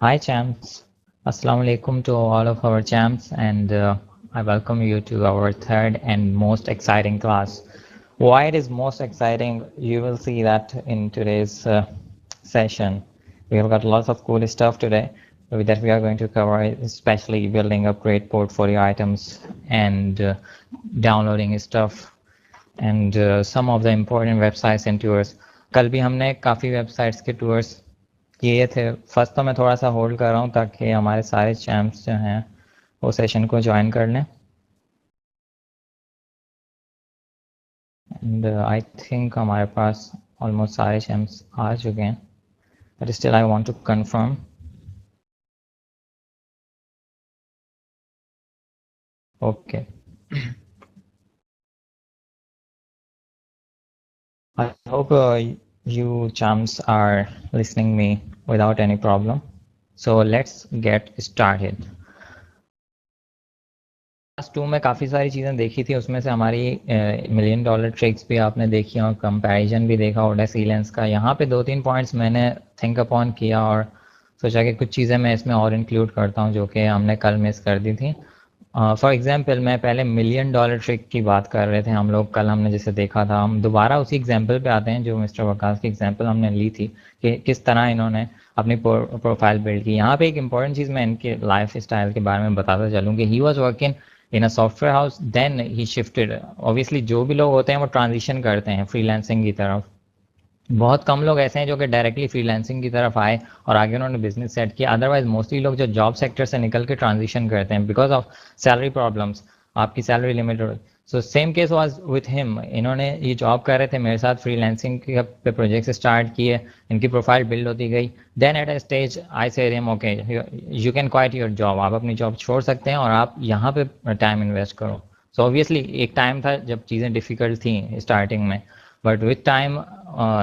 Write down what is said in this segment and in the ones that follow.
Hi, champs. Assalamu alaikum to all of our champs, and I welcome you to our third and most exciting class. Why it is most exciting, you will see that in today's session. We have got lots of cool stuff today that we are going to cover, especially building up great portfolio items and downloading stuff and some of the important websites and tours. कल भी हमने काफ़ी websites के tours ये थे। First तो मैं थोड़ा सा होल्ड कर रहा हूँ ताकि हमारे सारे चैम्प्स जो हैं वो सेशन को ज्वाइन कर लें। एंड आई थिंक हमारे पास ऑलमोस्ट सारे चैम्प्स आ चुके हैं, but still I want to confirm. Okay, I hope you champs are listening me without any problem. So let's get started. Class 2 में काफ़ी सारी चीज़ें देखी थी, उसमें से हमारी मिलियन डॉलर ट्रिक्स भी आपने देखी और कंपैरिजन भी देखा और सीलेंस का। यहाँ पे 2-3 पॉइंट्स मैंने थिंक अपॉन किया और सोचा कि कुछ चीज़ें मैं इसमें और इंक्लूड करता हूँ जो कि हमने कल मिस कर दी थी। फॉर एग्जांपल मैं पहले मिलियन डॉलर ट्रिक की बात कर रहे थे हम लोग, कल हमने जैसे देखा था। हम दोबारा उसी एग्जांपल पे आते हैं जो मिस्टर वकास की एग्जांपल हमने ली थी कि किस तरह इन्होंने अपनी प्रोफाइल बिल्ड की। यहाँ पे एक इंपॉर्टेंट चीज़ मैं इनके लाइफ स्टाइल के बारे में बताता चलूँ कि he was working in a software house, then he shifted. Obviously जो भी लोग होते हैं वो ट्रांजिशन करते हैं फ्रीलांसिंग की तरफ। बहुत कम लोग ऐसे हैं जो कि डायरेक्टली फ्रीलांसिंग की तरफ आए और आगे उन्होंने बिजनेस सेट किया। अदरवाइज मोस्टली लोग जो जॉब सेक्टर से निकल के ट्रांजिशन करते हैं बिकॉज ऑफ सैलरी प्रॉब्लम्स। आपकी salary limited. So same case was with him. इन्होंने ये जॉब कर रहे थे मेरे साथ, फ्रीलांसिंग के पे प्रोजेक्ट्स स्टार्ट किए, इनकी प्रोफाइल बिल्ड होती गई। Then at a stage I say him okay, you can quit your job. आप अपनी जॉब छोड़ सकते हैं और आप यहाँ पे टाइम इन्वेस्ट करो। सो ऑब्वियसली एक टाइम था जब चीज़ें डिफिकल्ट थी स्टार्टिंग में, बट विथ टाइम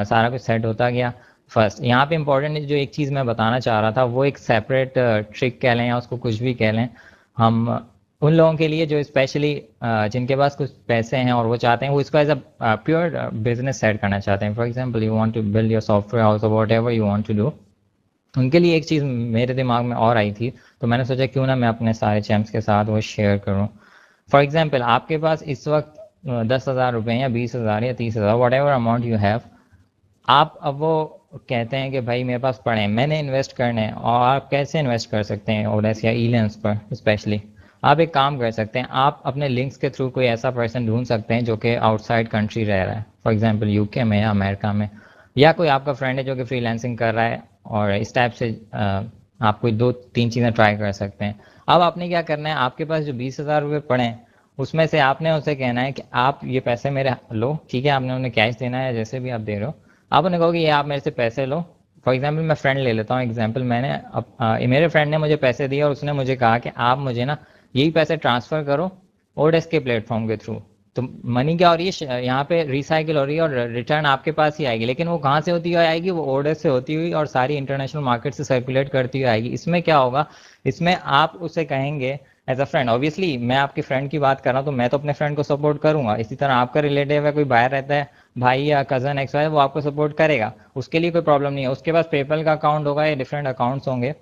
सारा कुछ सेट होता गया। फर्स्ट यहाँ पे इंपॉर्टेंट जो एक चीज़ मैं बताना चाह रहा था वो एक सेपरेट ट्रिक कह लें या उसको कुछ भी कह लें, हम उन लोगों के लिए जो स्पेशली जिनके पास कुछ पैसे हैं और वो चाहते हैं वो इसको as a pure business set करना चाहते हैं। For example you want to build your software house और whatever you want to do, उनके लिए एक चीज़ मेरे दिमाग में और आई थी, तो मैंने सोचा क्यों ना मैं अपने सारे चैम्प्स के साथ वो शेयर करूँ। फॉर एग्जाम्पल आपके पास इस वक्त 10,000 रुपये या 20,000 या 30,000 what ever amount you have. आप अब वो कहते हैं कि भाई मेरे पास पड़े हैं, मैंने इन्वेस्ट करने हैं। और आप कैसे इन्वेस्ट कर सकते हैं ओडेस या ईलेंस पर स्पेशली? आप एक काम कर सकते हैं, आप अपने लिंक्स के थ्रू कोई ऐसा पर्सन ढूंढ सकते हैं जो कि आउटसाइड कंट्री रह रहा है, फॉर एग्जांपल यूके में या अमेरिका में, या कोई आपका फ्रेंड है जो कि फ्रीलांसिंग कर रहा है। और इस टाइप से आप कोई 2-3 चीज़ें ट्राई कर सकते हैं। अब आपने क्या करना है, आपके पास जो 20,000 रुपये पड़े हैं उसमें से आपने उसे कहना है कि आप ये पैसे मेरे लो, ठीक है, आपने उन्हें कैश देना है जैसे भी आप दे रहे हो। आप उन्हें कहो कि ये आप मेरे से पैसे लो। फॉर एग्जाम्पल मैं फ्रेंड ले लेता हूँ एग्जाम्पल, मैंने मेरे फ्रेंड ने मुझे पैसे दिए और उसने मुझे कहा कि आप मुझे ना यही पैसे ट्रांसफ़र करो ओडेस्क के प्लेटफॉर्म के थ्रू। तो मनी क्या हो रही है, यहाँ पे रिसाइकिल हो रही है और रिटर्न आपके पास ही आएगी। लेकिन वो कहाँ से होती हुई आएगी, वो ओडेस्क से होती हुई और सारी इंटरनेशनल मार्केट से सर्कुलेट करती हुई आएगी। इसमें क्या होगा, इसमें आप उसे कहेंगे एज अ फ्रेंड, ऑब्वियसली मैं आपके फ्रेंड की बात कर रहा हूँ तो मैं तो अपने फ्रेंड को सपोर्ट करूंगा। इसी तरह आपका रिलेटिव है, कोई बाहर रहता है, भाई या कजन एक्स वाई, वो आपको सपोर्ट करेगा, उसके लिए कोई प्रॉब्लम नहीं है। उसके पास पेपल का अकाउंट होगा या डिफरेंट अकाउंट्स होंगे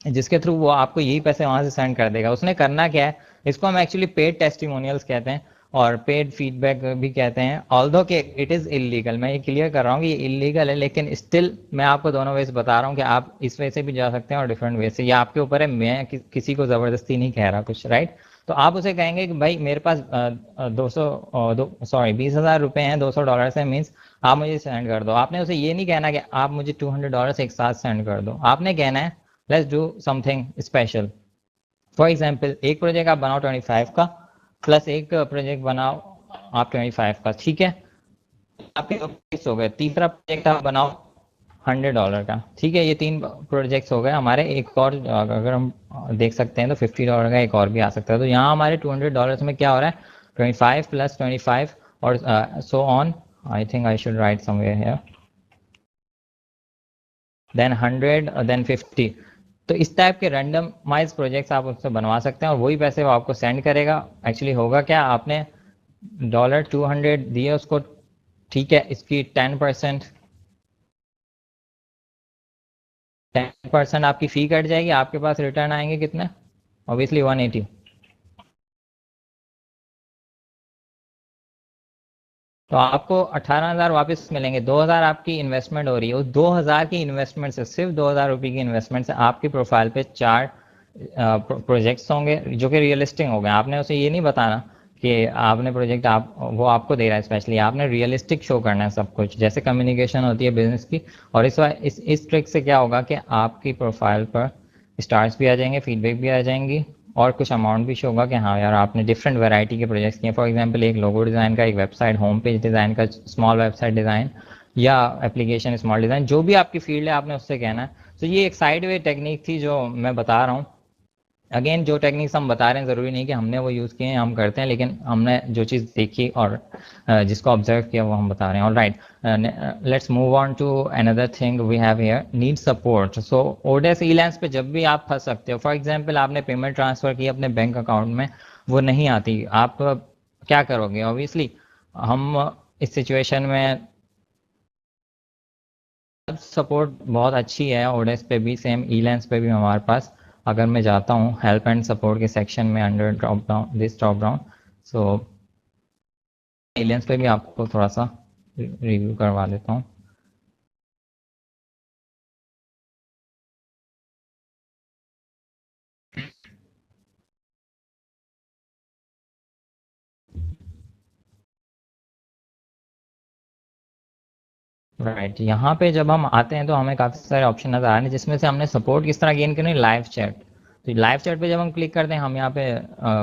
जिसके थ्रू वो आपको यही पैसे वहां से सेंड कर देगा। उसने करना क्या है, इसको हम एक्चुअली पेड टेस्टिमोनियल्स कहते हैं और पेड फीडबैक भी कहते हैं। ऑल्दो कि इट इज़ इलीगल, मैं ये क्लियर कर रहा हूँ कि ये इलीगल है, लेकिन स्टिल मैं आपको दोनों वे से बता रहा हूँ कि आप इस वे से भी जा सकते हैं और डिफरेंट वे से, ये आपके ऊपर है। मैं किसी को ज़बरदस्ती नहीं कह रहा कुछ, राइट? तो आप उसे कहेंगे कि भाई मेरे पास 20,000 रुपये हैं, $200 है, मीन्स आप मुझे सेंड कर दो। आपने उसे ये नहीं कहना कि आप मुझे $200 एक साथ सेंड कर दो, आपने कहना है let's do something special. For example एक प्रोजेक्ट आप बनाओ 25 का, प्लस एक प्रोजेक्ट बनाओ आप 25 का, ठीक है? आपके दो प्रोजेक्ट्स हो गए। तीसरा प्रोजेक्ट आप बनाओ $100 का, ठीक है? ये 3 प्रोजेक्ट्स हो गए हमारे। एक और अगर हम देख सकते हैं तो $50 का एक और भी आ सकता है। तो यहाँ हमारे $200 में क्या हो रहा है, 25 प्लस 25 और so on. I think I should write somewhere here, then 100 then 50। तो इस टाइप के रैंडमाइज प्रोजेक्ट्स आप उससे बनवा सकते हैं और वही पैसे वो आपको सेंड करेगा। एक्चुअली होगा क्या, आपने $200 दिए उसको, ठीक है? इसकी 10% 10% आपकी फ़ी कट जाएगी, आपके पास रिटर्न आएंगे कितने, ऑब्वियसली 180। तो आपको 18,000 वापस मिलेंगे। 2,000 आपकी इन्वेस्टमेंट हो रही है, उस 2,000 की इन्वेस्टमेंट से, सिर्फ 2,000 रुपये की इन्वेस्टमेंट से आपकी प्रोफाइल पे 4 प्रोजेक्ट्स होंगे जो कि रियलिस्टिक हो गए। आपने उसे ये नहीं बताना कि आपने प्रोजेक्ट, आप वो आपको दे रहा है स्पेशली, आपने रियलिस्टिक शो करना है सब कुछ, जैसे कम्युनिकेशन होती है बिजनेस की। और इस ट्रिक से क्या होगा कि आपकी प्रोफाइल पर स्टार्स भी आ जाएंगे, फीडबैक भी आ जाएंगी, और कुछ अमाउंट भी शो होगा कि हाँ यार आपने डिफरेंट वैरायटी के प्रोजेक्ट्स किए। फॉर एग्जांपल एक लोगो डिज़ाइन का, एक वेबसाइट होम पेज डिज़ाइन का, स्मॉल वेबसाइट डिज़ाइन या एप्लीकेशन स्मॉल डिज़ाइन, जो भी आपकी फील्ड है आपने उससे कहना है। तो ये एक साइड वे टेक्निक थी जो मैं बता रहा हूँ। अगेन जो टेक्निक्स हम बता रहे हैं ज़रूरी नहीं कि हमने वो यूज़ किए हैं, हम करते हैं, लेकिन हमने जो चीज़ देखी और जिसको ऑब्जर्व किया वो हम बता रहे हैं। All right, let's move on to another thing we have here, need support. So oDesk Elance पे जब भी आप फंस सकते हो, फॉर एग्जांपल आपने पेमेंट ट्रांसफ़र की अपने बैंक अकाउंट में, वो नहीं आती, आप क्या करोगे? ऑब्वियसली हम इस सिचुएशन में सपोर्ट बहुत अच्छी है, ओडेस पे भी सेम, ईलैंस पे भी हमारे पास। अगर मैं जाता हूँ हेल्प एंड सपोर्ट के सेक्शन में under drop down, this drop down, so Elance पे भी आपको थोड़ा सा रिव्यू करवा देता हूँ। राइट, यहाँ पे जब हम आते हैं तो हमें काफ़ी सारे ऑप्शन नज़र आ रहे हैं, जिसमें से हमने सपोर्ट किस तरह गेन करनी है, लाइव चैट। तो लाइव चैट पे जब हम क्लिक करते हैं, हम यहाँ पे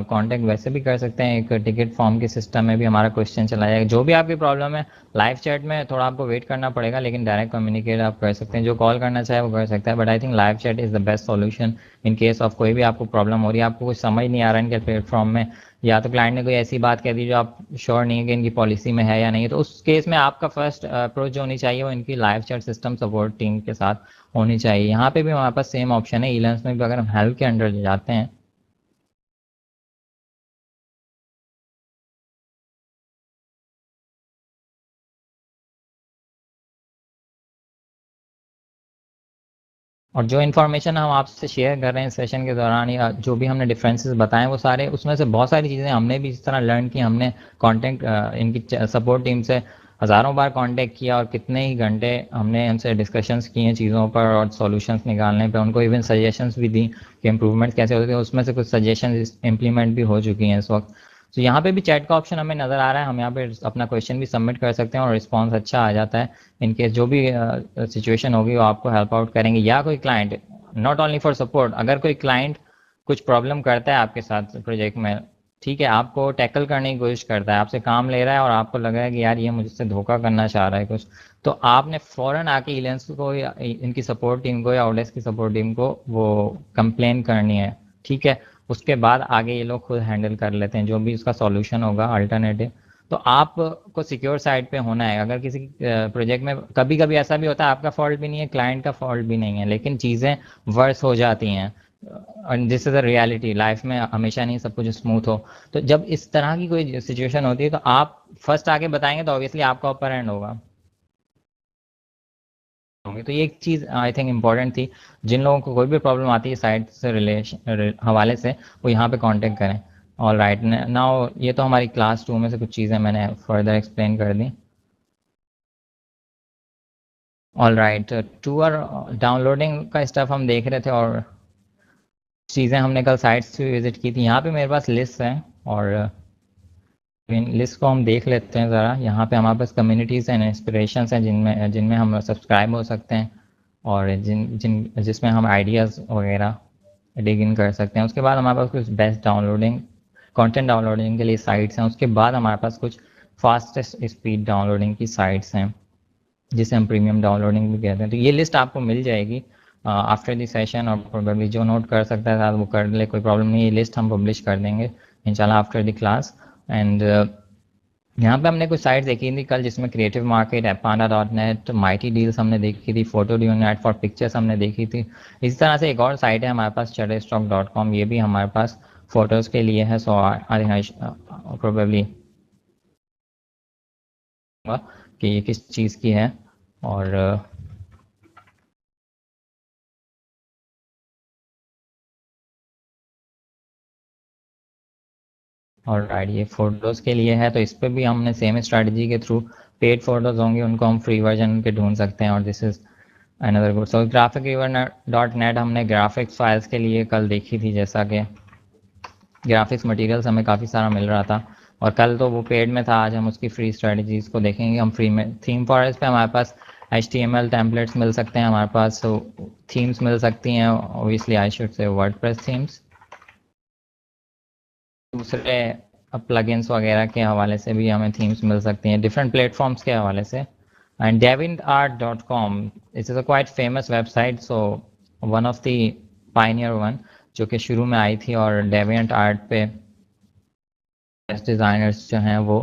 कांटेक्ट वैसे भी कर सकते हैं, एक टिकट फॉर्म के सिस्टम में भी हमारा क्वेश्चन चला जाएगा, जो भी आपकी प्रॉब्लम है। लाइव चैट में थोड़ा आपको वेट करना पड़ेगा, लेकिन डायरेक्ट कम्युनिकेट आप कर सकते हैं, जो कॉल करना चाहे वो कर सकता है, but I think live chat is the best solution in case of कोई भी आपको प्रॉब्लम हो रही है, आपको कुछ समझ नहीं आ रहा है इनके प्लेटफॉर्म में, या तो क्लाइंट ने कोई ऐसी बात कह दी जो आप श्योर नहीं है कि इनकी पॉलिसी में है या नहीं है, तो उस केस में आपका फर्स्ट अप्रोच जो होनी चाहिए वो इनकी live chat system support team के साथ होनी चाहिए। यहाँ पे भी हमारे पास सेम ऑप्शन है, ईलर्न्स में भी अगर हम हेल्प के अंडर जाते हैं। और जो इन्फॉर्मेशन हम आपसे शेयर कर रहे हैं सेशन के दौरान, या जो भी हमने डिफरेंसेस बताए, वो सारे, उसमें से बहुत सारी चीज़ें हमने भी इस तरह लर्न की। हमने कांटेक्ट इनकी सपोर्ट टीम से हज़ारों बार कांटेक्ट किया, और कितने ही घंटे हमने उनसे डिस्कशंस किए चीज़ों पर और सॉल्यूशंस निकालने पे, उनको इवन सजेशंस भी दी कि इम्प्रूवमेंट कैसे होते हैं। उसमें से कुछ सजेशन इम्प्लीमेंट भी हो चुकी हैं इस वक्त। तो यहाँ पे भी चैट का ऑप्शन हमें नज़र आ रहा है, हम यहाँ पे अपना क्वेश्चन भी सबमिट कर सकते हैं और रिस्पॉन्स अच्छा आ जाता है। इनकेस जो भी सिचुएशन होगी वो आपको हेल्प आउट करेंगे, या कोई client, not only for support, अगर कोई क्लाइंट कुछ प्रॉब्लम करता है आपके साथ प्रोजेक्ट में, ठीक है, आपको टैकल करने की कोशिश करता है, आपसे काम ले रहा है और आपको लग रहा है कि यार ये मुझसे धोखा करना चाह रहा है कुछ, तो आपने फ़ौरन आके इलेंस को या इनकी सपोर्ट टीम को या ओडेस की सपोर्ट टीम को वो कंप्लेन करनी है। ठीक है, उसके बाद आगे ये लोग खुद हैंडल कर लेते हैं जो भी उसका सॉल्यूशन होगा अल्टरनेटिव। तो आपको सिक्योर साइड पे होना है। अगर किसी प्रोजेक्ट में कभी कभी ऐसा भी होता है, आपका फॉल्ट भी नहीं है, क्लाइंट का फॉल्ट भी नहीं है, लेकिन चीज़ें वर्स हो जाती हैं, और this is a reality, life में हमेशा नहीं सब कुछ स्मूथ हो। तो जब इस तरह की कोई सिचुएशन होती है तो आप फर्स्ट आके बताएंगे तो ऑब्वियसली आपका अपर हैंड होगा। तो ये एक चीज़ आई थिंक इम्पोर्टेंट थी, जिन लोगों को कोई भी प्रॉब्लम आती है साइट से रिलेशन हवाले से, वो यहाँ पे कांटेक्ट करें। ऑल राइट, नाउ ये तो हमारी क्लास 2 में से कुछ चीज़ें मैंने फर्दर एक्सप्लेन कर दी। ऑल राइट, टूर डाउनलोडिंग का स्टफ हम देख रहे थे, और चीज़ें हमने कल साइट्स भी विजिट की थी। यहाँ पे मेरे पास लिस्ट है, और इन लिस्ट को हम देख लेते हैं ज़रा। यहाँ पे हमारे पास कम्युनिटीज़ एंड इंस्पिरेशंस हैं जिनमें जिनमें हम सब्सक्राइब हो सकते हैं, और जिसमें हम आइडियाज़ वगैरह डिग इन कर सकते हैं। उसके बाद हमारे पास कुछ बेस्ट डाउनलोडिंग, कंटेंट डाउनलोडिंग के लिए साइट्स हैं। उसके बाद हमारे पास कुछ फास्टेस्ट स्पीड डाउनलोडिंग की साइट्स हैं, जिसे हम प्रीमियम डाउनलोडिंग भी कहते हैं। तो ये लिस्ट आपको मिल जाएगी आफ्टर द सेशन, और प्रोबेबली जो नोट कर सकता है वो कर ले, कोई प्रॉब्लम नहीं। ये लिस्ट हम पब्लिश कर देंगे इंशाल्लाह आफ्टर द क्लास। एंड यहाँ पे हमने कुछ साइट्स देखी थी कल, जिसमें क्रिएटिव मार्केट, एपाना.नेट, माइटी डील्स हमने देखी थी, फोटो नेट फॉर पिक्चर्स हमने देखी थी। इसी तरह से एक और साइट है हमारे पास, shutterstock.com, ये भी हमारे पास फोटोज़ के लिए है। सो आई थिंक प्रोबेबली कि ये किस चीज़ की है, और और राइट ये फोटोज़ के लिए है, तो इस पर भी हमने सेम स्ट्रैटेजी के थ्रू पेड फोटोज़ होंगे उनको हम फ्री वर्जन के ढूंढ सकते हैं। और this is another good. So graphic.net हमने ग्राफिक्स फाइल्स के लिए कल देखी थी, जैसा कि ग्राफिक्स मटेरियल्स हमें काफ़ी सारा मिल रहा था, और कल तो वो पेड में था, आज हम उसकी फ्री स्ट्रेटजीज़ को देखेंगे। हम फ्री में थीम फॉरेस्ट पे हमारे पास HTML टेम्पलेट्स मिल सकते हैं, हमारे पास थीम्स मिल सकती हैं, obviously I should say WordPress themes. दूसरे प्लगइन्स वगैरह के हवाले से भी हमें थीम्स मिल सकती हैं डिफरेंट प्लेटफॉर्म्स के हवाले से। And deviantart.com it is a quite famous website, so one of the pioneer one जो कि शुरू में आई थी, और डेविएंट आर्ट पे बेस्ट डिज़ाइनर्स जो हैं वो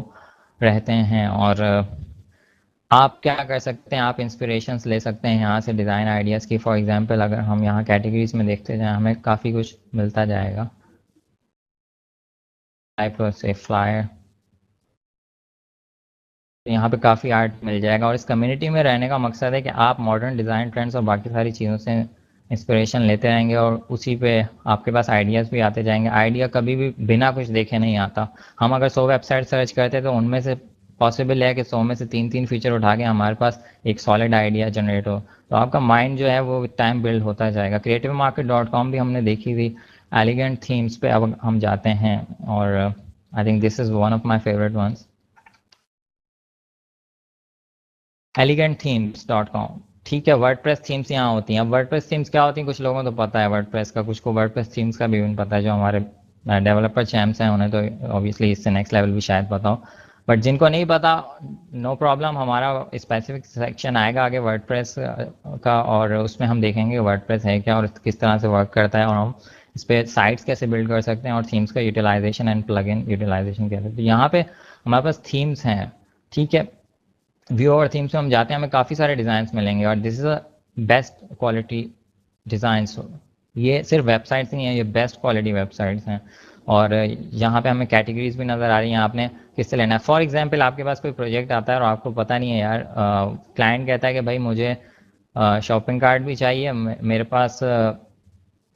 रहते हैं। और आप क्या कर सकते हैं, आप इंस्पिरेशंस ले सकते हैं यहाँ से डिज़ाइन आइडियाज़ की। फॉर एग्जांपल अगर हम यहाँ कैटेगरीज में देखते जाएं, हमें काफ़ी कुछ मिलता जाएगा। टाइप से फ्लायर, यहाँ पे काफ़ी आर्ट मिल जाएगा। और इस कम्युनिटी में रहने का मकसद है कि आप मॉडर्न डिज़ाइन ट्रेंड्स और बाकी सारी चीज़ों से इंस्पिरेशन लेते रहेंगे, और उसी पे आपके पास आइडियाज़ भी आते जाएंगे। आइडिया कभी भी बिना कुछ देखे नहीं आता। हम अगर 100 वेबसाइट सर्च करते हैं तो उनमें से पॉसिबल है कि 100 में से 3 फीचर उठा के हमारे पास एक सॉलिड आइडिया जनरेट हो। तो आपका माइंड जो है वो विद टाइम बिल्ड होता जाएगा। creativemarket.com भी हमने देखी थी। एलिगेंट थीम्स पे अब हम जाते हैं, और I think this is one of my favourite ones, elegantthemes.com। ठीक है, वर्डप्रेस थीम्स यहाँ होती हैं। अब वर्डप्रेस थीम्स क्या होती हैं, कुछ लोगों को तो पता है वर्डप्रेस का, कुछ को वर्डप्रेस थीम्स का भी पता है। जो हमारे डेवलपर चैम्प्स हैं उन्हें तो ऑब्वियसली इससे नेक्स्ट लेवल भी शायद पता हो, बट जिनको नहीं पता नो प्रॉब्लम, हमारा स्पेसिफिक सेक्शन आएगा आगे वर्डप्रेस का, और उसमें हम देखेंगे वर्डप्रेस है क्या और किस तरह से वर्क करता है, और हम इस पर साइट्स कैसे बिल्ड कर सकते हैं, और थीम्स का यूटिलाइजेशन एंड प्लगइन यूटिलाइजेशन कैसे। तो यहाँ पे हमारे पास थीम्स हैं, ठीक है। व्यू और थीम्स में हम जाते हैं, हमें काफ़ी सारे डिज़ाइंस मिलेंगे, और this is a best quality designs. ये सिर्फ वेबसाइट्स नहीं है, ये बेस्ट क्वालिटी वेबसाइट्स हैं। और यहाँ पे हमें कैटेगरीज भी नज़र आ रही हैं, आपने किससे लेना है। फॉर एग्जांपल आपके पास कोई प्रोजेक्ट आता है और आपको पता नहीं है यार, क्लाइंट कहता है कि भाई मुझे शॉपिंग कार्ट भी चाहिए, मेरे पास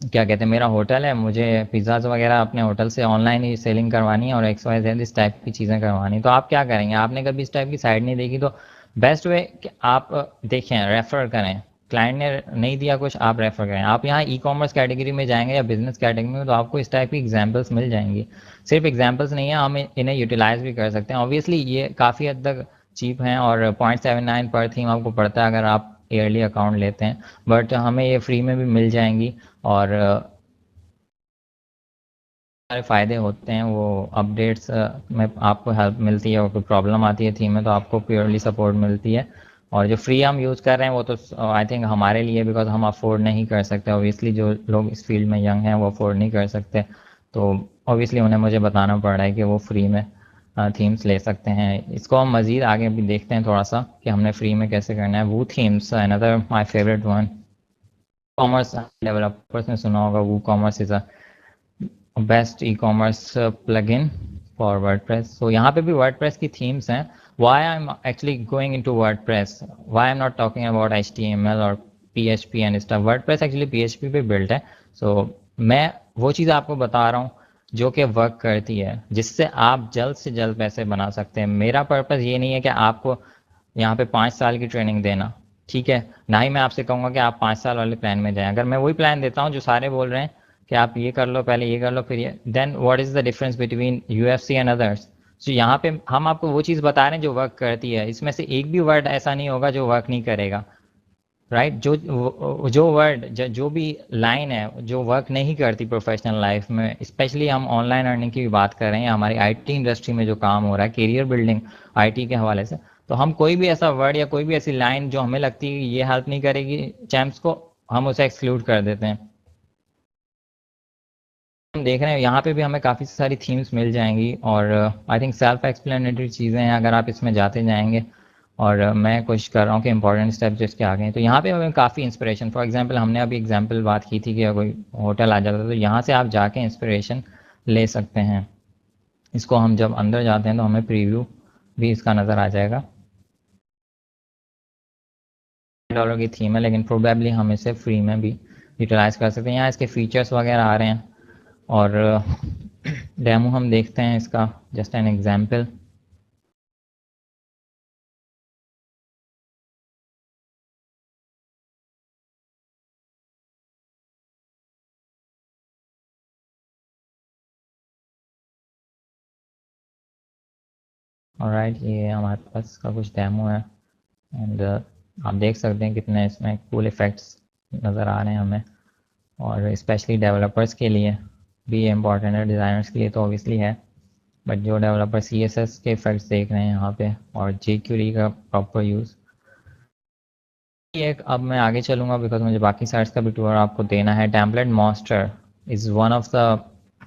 क्या कहते हैं मेरा होटल है, मुझे पिज़्ज़ाज वगैरह अपने होटल से ऑनलाइन ही सेलिंग करवानी है, और XYZ इस टाइप की चीज़ें करवानी। तो आप क्या करेंगे, आपने कभी इस टाइप की साइट नहीं देखी, तो बेस्ट वे कि आप देखें, रेफ़र करें। क्लाइंट ने नहीं दिया कुछ, आप रेफ़र करें। आप यहाँ ई-कॉमर्स कैटेगरी में जाएंगे या बिजनेस कैटेगरी में, तो आपको इस टाइप की एग्जाम्पल्स मिल जाएंगी। सिर्फ एग्जाम्पल्स नहीं है, हम इन्हें यूटिलाइज भी कर सकते हैं। ऑब्वियसली ये काफ़ी हद तक चीप हैं, और 0.79 पर थीम आपको पड़ता है अगर आप ईयरली अकाउंट लेते हैं, बट हमें ये फ्री में भी मिल जाएंगी। और सारे फ़ायदे होते हैं, वो अपडेट्स में आपको हेल्प मिलती है, और कोई प्रॉब्लम आती है थीम में तो आपको प्योरली सपोर्ट मिलती है। और जो फ्री हम यूज़ कर रहे हैं वो तो आई थिंक हमारे लिए, बिकॉज हम अफोर्ड नहीं कर सकते। ऑब्वियसली जो लोग इस फील्ड में यंग हैं वो अफोर्ड नहीं कर सकते, तो ऑब्वियसली उन्हें मुझे बताना पड़ रहा है कि वो फ्री में थीम्स ले सकते हैं। इसको हम मज़ीद आगे भी देखते हैं थोड़ा सा कि हमने फ्री में कैसे करना है। वो themes another my favourite one. Commerce developers ने सुना होगा, WooCommerce is a best e commerce plugin for WordPress. So यहाँ पे भी वर्डप्रेस की थीम्स हैं। Why I am actually going into WordPress, why I am not talking about HTML और PHP and stuff. WordPress actually PHP पे built है। So मैं वो चीज़ आपको बता रहा हूँ जो कि वर्क करती है, जिससे आप जल्द से जल्द पैसे बना सकते हैं। मेरा पर्पज़ ये नहीं है कि आपको यहाँ पे 5 साल की ट्रेनिंग देना, ठीक है, ना ही मैं आपसे कहूँगा कि आप 5 साल वाले प्लान में जाएं। अगर मैं वही प्लान देता हूँ जो सारे बोल रहे हैं कि आप ये कर लो, पहले ये कर लो फिर ये, then what is the difference between UFC and others. So यहाँ पे हम आपको वो चीज़ बता रहे हैं जो वर्क करती है। इसमें से एक भी वर्ड ऐसा नहीं होगा जो वर्क नहीं करेगा, राइट। जो वर्ड जो भी लाइन है जो वर्क नहीं करती प्रोफेशनल लाइफ में, स्पेशली हम ऑनलाइन अर्निंग की भी बात कर रहे हैं, हमारी IT इंडस्ट्री में जो काम हो रहा है, करियर बिल्डिंग IT के हवाले से, तो हम कोई भी ऐसा वर्ड या कोई भी ऐसी लाइन जो हमें लगती है ये हेल्प नहीं करेगी चैम्प्स को, हम उसे एक्सक्लूड कर देते हैं। हम देख रहे हैं यहाँ पे भी हमें काफ़ी सारी थीम्स मिल जाएंगी, और आई थिंक सेल्फ एक्सप्लेनेटरी चीज़ें हैं अगर आप इसमें जाते जाएंगे। और मैं कोशिश कर रहा हूँ कि इंपॉर्टेंट स्टेप जो इसके आगे हैं, तो यहाँ पे हमें काफ़ी इंस्पिरेशन, फॉर एग्जांपल हमने अभी एग्जांपल बात की थी कि कोई होटल आ जाता है, तो यहाँ से आप जाके इंस्पिरेशन ले सकते हैं। इसको हम जब अंदर जाते हैं तो हमें प्रीव्यू भी इसका नज़र आ जाएगा। $1 की थीम है, लेकिन प्रोबेबली हम इसे फ्री में भी यूटिलाइज़ कर सकते हैं। यहाँ इसके फीचर्स वगैरह आ रहे हैं, और डेमो हम देखते हैं इसका, जस्ट एन एग्जाम्पल। ऑलराइट, ये हमारे पास का कुछ डेमो है एंड आप देख सकते हैं कितने इसमें कूल इफ़ेक्ट्स नज़र आ रहे हैं हमें, और स्पेशली डेवलपर्स के लिए भी ये इम्पॉर्टेंट है, डिज़ाइनर्स के लिए तो ऑब्वियसली है, बट जो डेवलपर CSS के इफेक्ट्स देख रहे हैं यहाँ पे और jQuery का प्रॉपर यूज़, एक अब मैं आगे चलूँगा बिकॉज मुझे बाकी साइट्स का भी टूर आपको देना है। Template master is one of the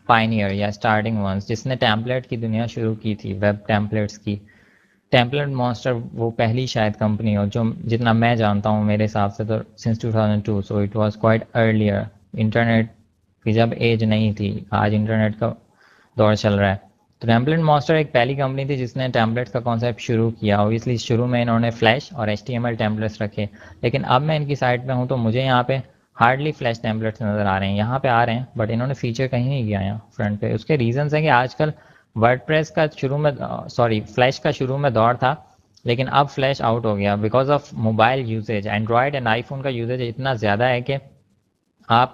pioneer या स्टार्टिंग वंस जिसने टेम्पलेट की दुनिया शुरू की थी, वेब टेम्पलेट्स की। टेम्पलेट मास्टर वो पहली शायद कंपनी हो जो, जितना मैं जानता हूँ मेरे हिसाब से तो since 2002, so it was quite earlier. Internet की जब एज नहीं थी, आज इंटरनेट का दौर चल रहा है। तो टेम्पलेट मास्टर एक पहली कंपनी थी जिसने टेम्पलेट्स का कॉन्सेप्ट शुरू किया। ऑब्वियसली शुरू में इन्होंने फ्लैश और HTML टेम्पलेट्स रखे, लेकिन अब मैं इनकी साइट पे हूँ तो मुझे यहाँ पे हार्डली फ्लैश टेम्पलेट्स नज़र आ रहे हैं। यहाँ पे आ रहे हैं बट इन्होंने फीचर कहीं नहीं किया यहाँ फ्रंट पे। उसके रीजंस हैं कि आजकल वर्डप्रेस का शुरू में फ्लैश का शुरू में दौर था, लेकिन अब फ्लैश आउट हो गया because of mobile usage. Android and iPhone का यूसेज इतना ज़्यादा है कि आप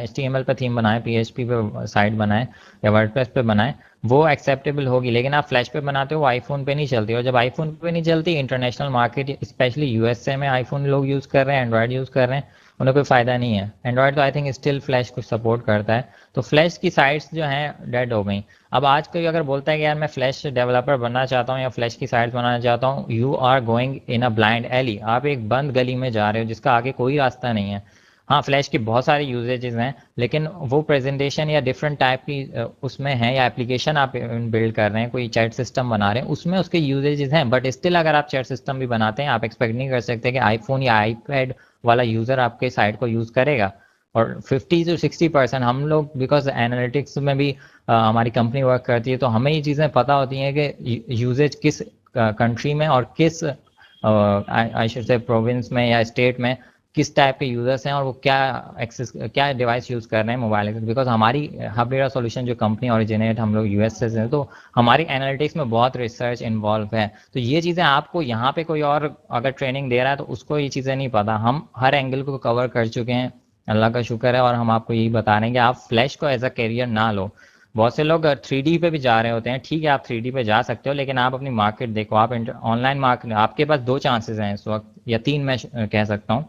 HTML पे थीम बनाएं, PHP पे साइट बनाएं या वर्डप्रेस पे बनाएं, वो एक्सेप्टेबल होगी, लेकिन आप फ्लैश पे बनाते हो वो आईफोन पे नहीं चलती। और जब आईफोन पे नहीं चलती, इंटरनेशनल मार्केट स्पेशली USA में आईफोन लोग यूज़ कर रहे हैं, एंड्रॉयड यूज़ कर रहे हैं, उन्हें कोई फ़ायदा नहीं है। एंड्रॉयड तो आई थिंक स्टिल फ्लैश कुछ सपोर्ट करता है, तो फ्लैश की साइट्स जो हैं डेड हो गई। अब आज कोई अगर बोलता है कि यार मैं फ्लैश डेवलपर बनना चाहता हूँ या फ्लैश की साइट्स बनाना चाहता हूँ, you are going in a blind alley. आप एक बंद गली में जा रहे हो जिसका आगे कोई रास्ता नहीं है। हाँ, फ्लैश की बहुत सारी यूजेजेस हैं, लेकिन वो प्रेजेंटेशन या डिफरेंट टाइप की उसमें है, या एप्लीकेशन आप बिल्ड कर रहे हैं, कोई चैट सिस्टम बना रहे हैं, उसमें उसके यूजेजेस हैं। बट स्टिल अगर आप चैट सिस्टम भी बनाते हैं, आप एक्सपेक्ट नहीं कर सकते कि आईफोन या आईपैड वाला यूज़र आपके साइट को यूज़ करेगा। और 50 से 60% हम लोग, बिकॉज एनालिटिक्स में भी हमारी कंपनी वर्क करती है, तो हमें ये चीज़ें पता होती हैं कि यूजेज किस कंट्री में और किस आई शुड से प्रोविंस में या स्टेट में किस टाइप के यूजर्स हैं और वो क्या डिवाइस यूज़ कर रहे हैं मोबाइल एक्सेस। बिकॉज हमारी हब डेटा सॉल्यूशन जो कंपनी ओरिजिनेट हम लोग US से हैं, तो हमारी एनालिटिक्स में बहुत रिसर्च इन्वॉल्व है। तो ये चीज़ें आपको यहाँ पे कोई और अगर ट्रेनिंग दे रहा है तो उसको ये चीज़ें नहीं पता। हम हर एंगल को कवर कर चुके हैं, अल्लाह का शुक्र है, और हम आपको यही बता रहे हैं कि आप फ्लैश को एज अ करियर ना लो। बहुत से लोग 3D पे भी जा रहे होते हैं, ठीक है आप 3D पे जा सकते हो, लेकिन आप अपनी मार्केट देखो। आप ऑनलाइन मार्केट, आपके पास दो चांसेस हैं इस वक्त, या तीन मैं कह सकता हूँ।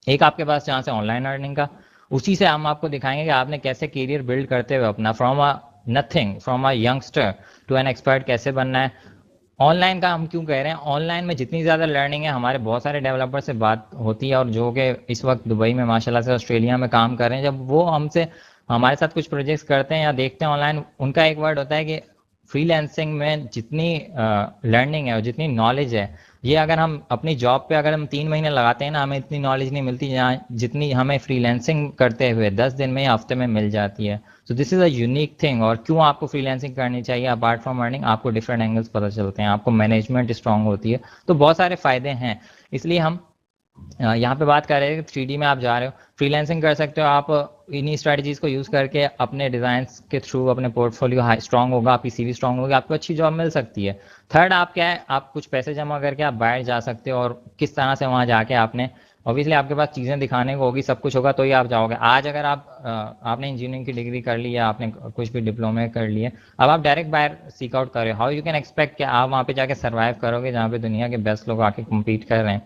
एक आपके पास चांस है ऑनलाइन अर्निंग का, उसी से हम आपको दिखाएंगे कि आपने कैसे करियर बिल्ड करते हुए अपना from a nothing, from a youngster to an expert कैसे बनना है। ऑनलाइन का हम क्यों कह रहे हैं, ऑनलाइन में जितनी ज़्यादा लर्निंग है, हमारे बहुत सारे डेवलपर से बात होती है और जो कि इस वक्त दुबई में माशाल्लाह से, ऑस्ट्रेलिया में काम कर रहे हैं, जब वो हमसे हमारे साथ कुछ प्रोजेक्ट्स करते हैं या देखते हैं ऑनलाइन, उनका एक वर्ड होता है कि फ्रीलांसिंग में जितनी लर्निंग है और जितनी नॉलेज है, ये अगर हम अपनी जॉब पे अगर हम 3 महीने लगाते हैं ना, हमें इतनी नॉलेज नहीं मिलती जहाँ जितनी हमें फ्रीलांसिंग करते हुए 10 दिन में या हफ्ते में मिल जाती है। So this is a unique thing. और क्यों आपको फ्रीलांसिंग करनी चाहिए अपार्ट फ्रॉम अर्निंग, आपको डिफरेंट एंगल्स पता चलते हैं, आपको मैनेजमेंट स्ट्रांग होती है, तो बहुत सारे फ़ायदे हैं। इसलिए हम यहाँ पे बात कर रहे हैं कि 3D में आप जा रहे हो, फ्रीलांसिंग कर सकते हो आप। इन्हीं स्ट्रेटजीज को यूज़ करके अपने डिज़ाइन के थ्रू अपने पोर्टफोलियो हाई स्ट्रांग होगा, आपकी CV स्ट्रांग होगी, आपको अच्छी जॉब मिल सकती है। थर्ड, आप क्या है, आप कुछ पैसे जमा करके आप बाहर जा सकते हो, और किस तरह से वहाँ जाके आपने, ऑब्वियसली आपके पास चीज़ें दिखाने को होगी, सब कुछ होगा तो ही आप जाओगे। आज अगर आपने इंजीनियरिंग की डिग्री कर ली या आपने कुछ भी डिप्लोमे कर लिए, अब आप डायरेक्ट बाहर सीक आउट कर रहे हो, हाउ यू कैन एक्सपेक्ट कि आप वहाँ पे जाके सर्वाइव करोगे जहाँ पे दुनिया के बेस्ट लोग आके कम्पीट कर रहे हैं।